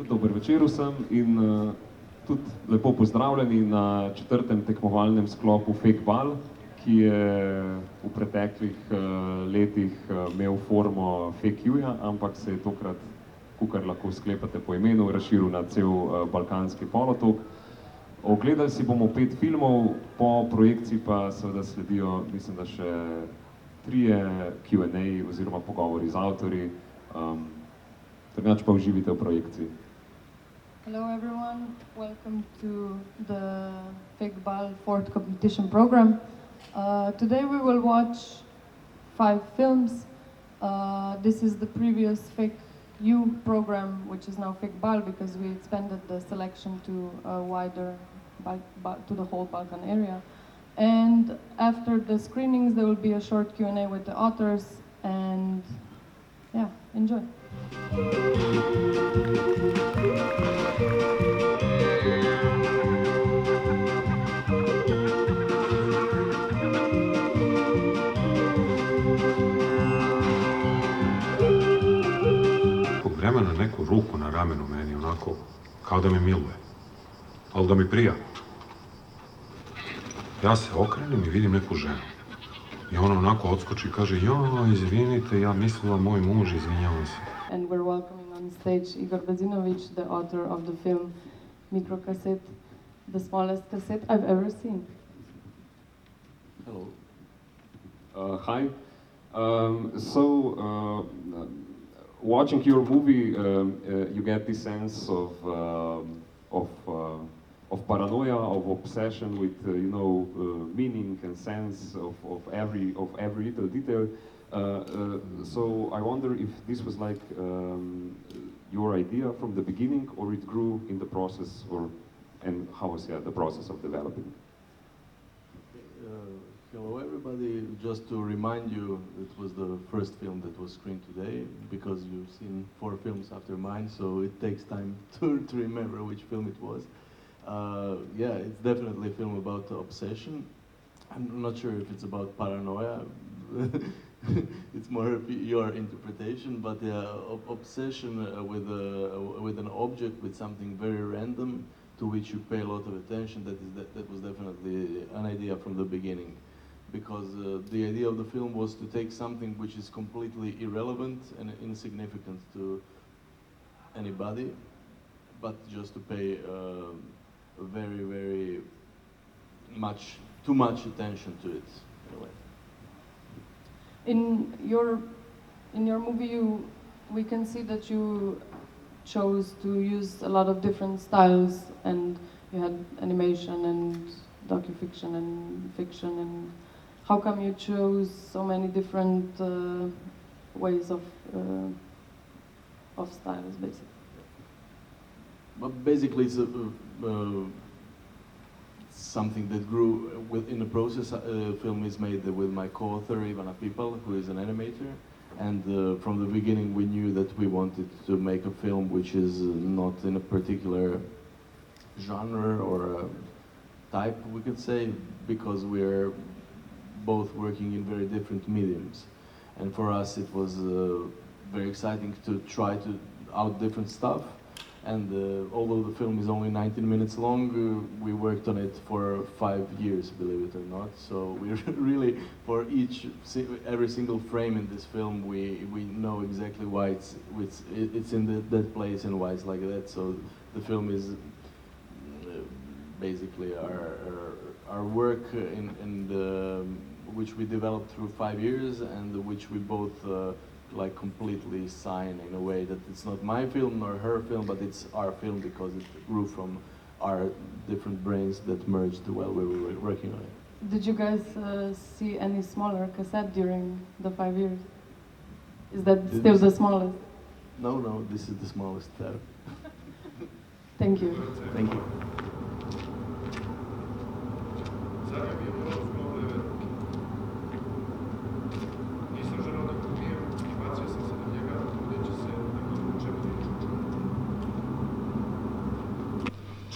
Dober večer vsem in tudi lepo pozdravljeni na 4. tekmovalnem sklopu FeKK BAL, ki je v preteklih letih imel formo FeKK-ja, ampak se je tokrat, kakor lahko sklepate po imenu, razširil na cel balkanski polotok. Ogledali si bomo 5 filmov, po projekciji pa seveda sledijo, mislim, da še 3 Q&A oziroma pogovori z avtorji. Drugače pa uživite v projekciji. Hello everyone, welcome to the FeKK BAL 4th competition program. Today we will watch 5 films. This is the previous FeKK program, which is now FeKK BAL, because we expanded the selection to a wider, to the whole Balkan area. And after the screenings there will be a short Q&A with the authors, and yeah, enjoy. Vremena neku ruku na ramenu meni, onako, kao da me miluje, ali da mi prija. Ja se okrenem i vidim neku ženu. I ona onako odskoči i kaže, ja, izvinite, ja mislila moj muž, izvinjavam se. And we're welcoming on stage Igor Bezinović, the author of the film Microcassette, the smallest cassette I've ever seen. Hello. Hi. Watching your movie, you get this sense of paranoia, of obsession with meaning and sense of every little detail. So I wonder if this was like your idea from the beginning, or it grew in the process, and how was the process of developing? Hello everybody, just to remind you, it was the first film that was screened today, because you've seen 4 films after mine, so it takes time to remember which film it was. Yeah, it's definitely a film about obsession. I'm not sure if it's about paranoia, it's more of your interpretation, but yeah, obsession with an object, with something very random, to which you pay a lot of attention. That was definitely an idea from the beginning. Because the idea of the film was to take something which is completely irrelevant and insignificant to anybody, but just to pay very, very too much attention to it, in a way. In your movie, we can see that you chose to use a lot of different styles, and you had animation and docufiction and fiction. And how come you chose so many different ways of styles, basically? But basically, it's something that grew in the process. Film is made with my co-author Ivana Pipal, who is an animator, and from the beginning we knew that we wanted to make a film which is not in a particular genre or type, we could say, because we're both working in very different mediums. And for us it was very exciting to try out different stuff. And although the film is only 19 minutes long, we worked on it for 5 years, believe it or not. So we really, for every single frame in this film, we know exactly why it's in that place and why it's like that. So the film is basically our work which we developed through 5 years, and which we both like completely sign in a way that it's not my film nor her film, but it's our film, because it grew from our different brains that merged while we were working on it. Did you guys see any smaller cassette during the 5 years? Is that still the smallest? No, this is the smallest. Thank you. Thank you.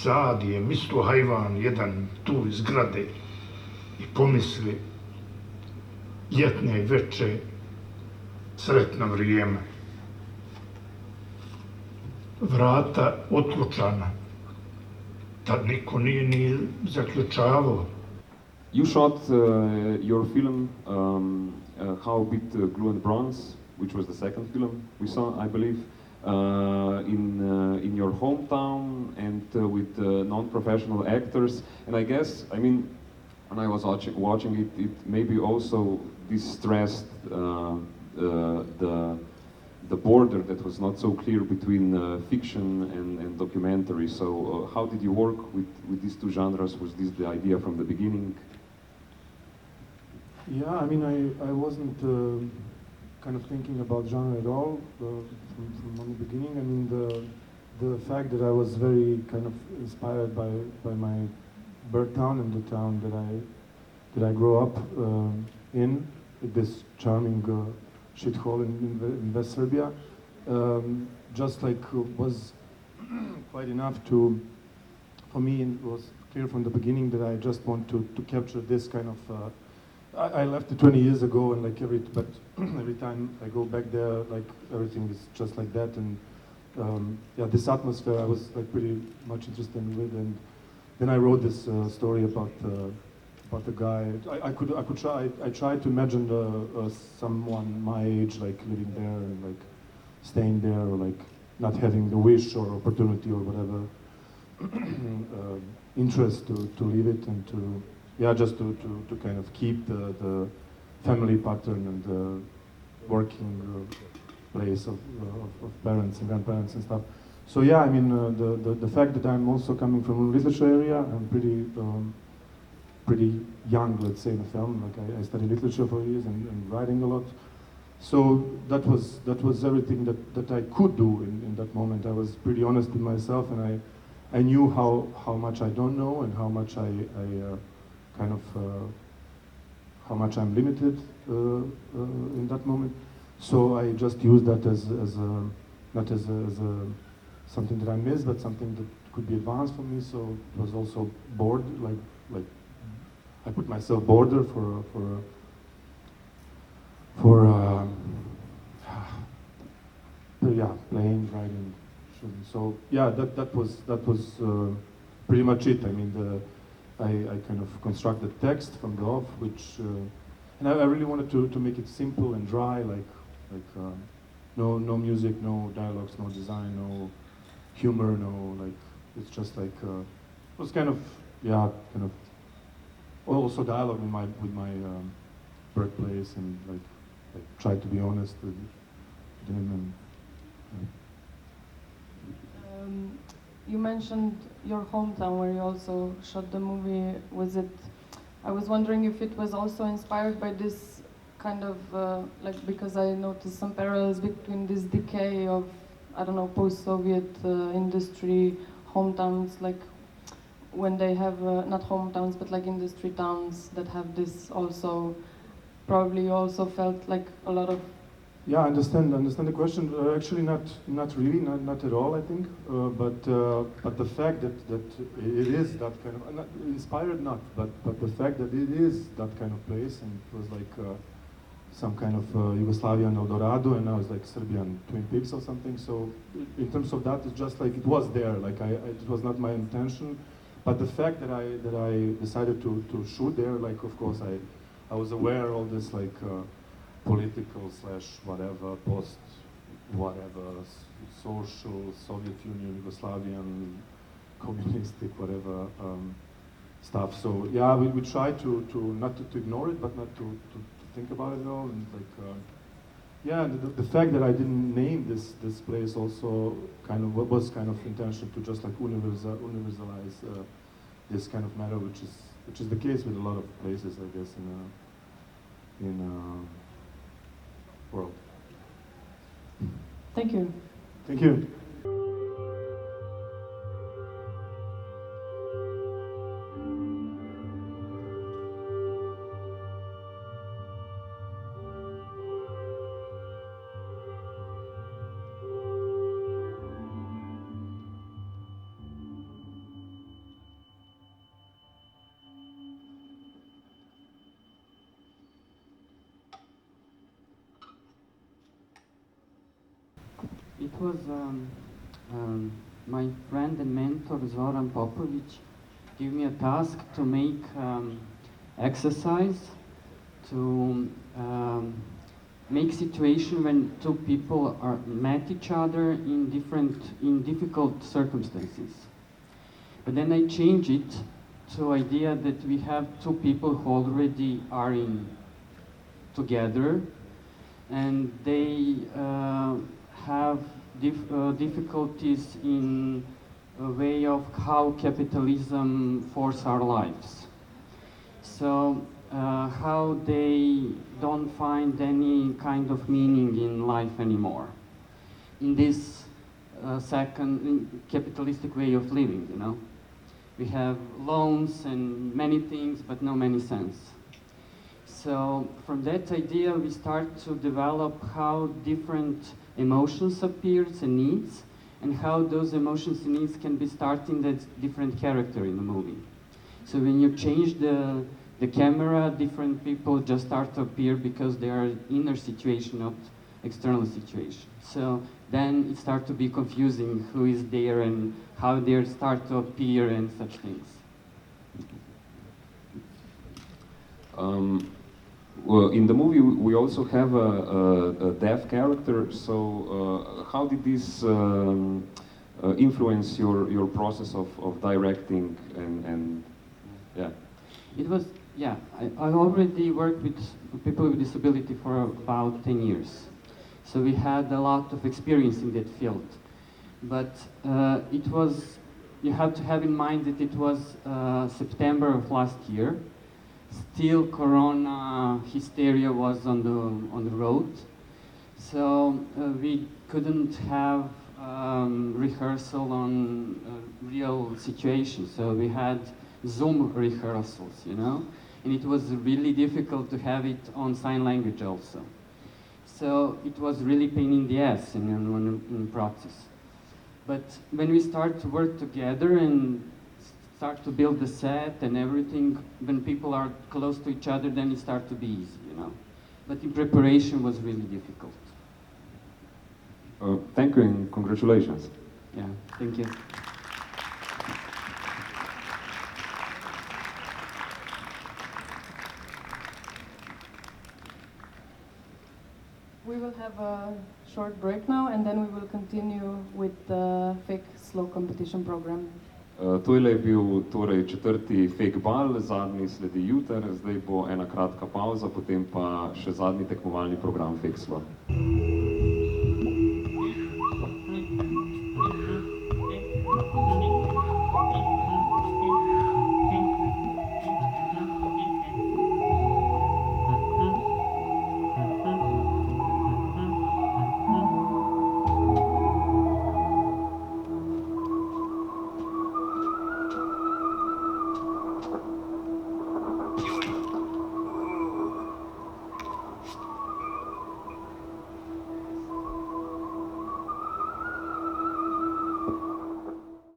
Sad je mislio hajvan jedan tu iz zgrade i pomisli ljetne veče, sretno vrijeme. vrata otključana. Tad niko nije ni zaključavao. You shot your film How Bit Glue and Bronze, which was the second film we saw, I believe, in your hometown and with non-professional actors. And I guess, I mean, when I was watching it, it maybe also distressed the border that was not so clear between fiction and documentary. So how did you work with these two genres? Was this the idea from the beginning? Yeah, I mean, I wasn't kind of thinking about genre at all from the beginning. I mean, the fact that I was very kind of inspired by my birth town and the town that I grew up in, this charming shithole in West Serbia, just like was quite enough for me, it was clear from the beginning that I just want to capture this kind of. I left it 20 years ago, and like every time I go back there, like everything is just like that, and yeah, this atmosphere I was like pretty much interested with, and then I wrote this story about the guy. I tried to imagine someone my age like living there and like staying there, or like not having the wish or opportunity or whatever interest to leave it, and to just to kind of keep the family pattern and the working place of parents and grandparents and stuff. So yeah, I mean, the fact that I'm also coming from a literature area, I'm pretty young, let's say, in the film. Like I studied literature for years and writing a lot. So that was everything that I could do in that moment. I was pretty honest with myself, and I knew how much I don't know and how much how much I'm limited in that moment. So I just used that as not as something that I missed, but something that could be advanced for me. So it was also bored, like I put myself border for yeah, playing, writing, shooting. So yeah, that was pretty much it. I mean, I kind of constructed text from the off, which and I really wanted to make it simple and dry, like no music, no dialogues, no design, no humor, no, like it's just like it was kind of also dialogue with my birthplace, and like tried to be honest with them. And you mentioned your hometown where you also shot the movie. I was wondering if it was also inspired by this kind of like, because I noticed some parallels between this decay of, I don't know, post-Soviet industry hometowns, like when they have not hometowns but like industry towns that have this also. Probably you also felt like a lot of. Yeah, I understand the question. Actually, not really, not at all, I think. But the fact that it is that kind of not inspired, but the fact that it is that kind of place, and it was like some kind of Yugoslavian El Dorado, and now it's like Serbian Twin Peaks or something. So in terms of that, it's just like it was there. Like it was not my intention, but the fact that I decided to shoot there, like of course I was aware of all this like. Political / whatever, post whatever, social, Soviet Union, Yugoslavian, communistic, whatever stuff. So yeah, we try to not to ignore it, but not to think about it at all. And like yeah, the fact that I didn't name this place also kind of was kind of intention to just like universalize this kind of matter, which is the case with a lot of places, I guess, in world. Thank you. Thank you. It was my friend and mentor Zoran Popovic gave me a task to make exercise to make situation when two people are met each other in difficult circumstances. But then I changed it to idea that we have two people who already are together, and they have difficulties in a way of how capitalism forces our lives. So how they don't find any kind of meaning in life anymore in this second capitalistic way of living, you know. We have loans and many things, but no many sense. So from that idea, we start to develop how different emotions appears and needs, and how those emotions and needs can be starting that different character in the movie. So when you change the camera, different people just start to appear because they are inner situation, not external situation. So then it starts to be confusing who is there and how they start to appear and such things. Well, in the movie we also have a deaf character, so how did this influence your process of directing and yeah? It was, yeah, I already worked with people with disability for about 10 years. So we had a lot of experience in that field. But it was, you have to have in mind that it was September of last year. Still Corona hysteria was on the road. So we couldn't have rehearsal on real situation. So we had Zoom rehearsals, you know, and it was really difficult to have it on sign language also. So it was really pain in the ass in process. But when we start to work together and start to build the set and everything, when people are close to each other, then it starts to be easy, you know. But in preparation was really difficult. Thank you and congratulations. Yeah, thank you. We will have a short break now, and then we will continue with the FeKK slow competition program. Tole je bil torej četrti FeKK BAL, zadnji sledi jutri, zdaj bo ena kratka pavza, potem pa še zadnji tekmovalni program FeKK slow.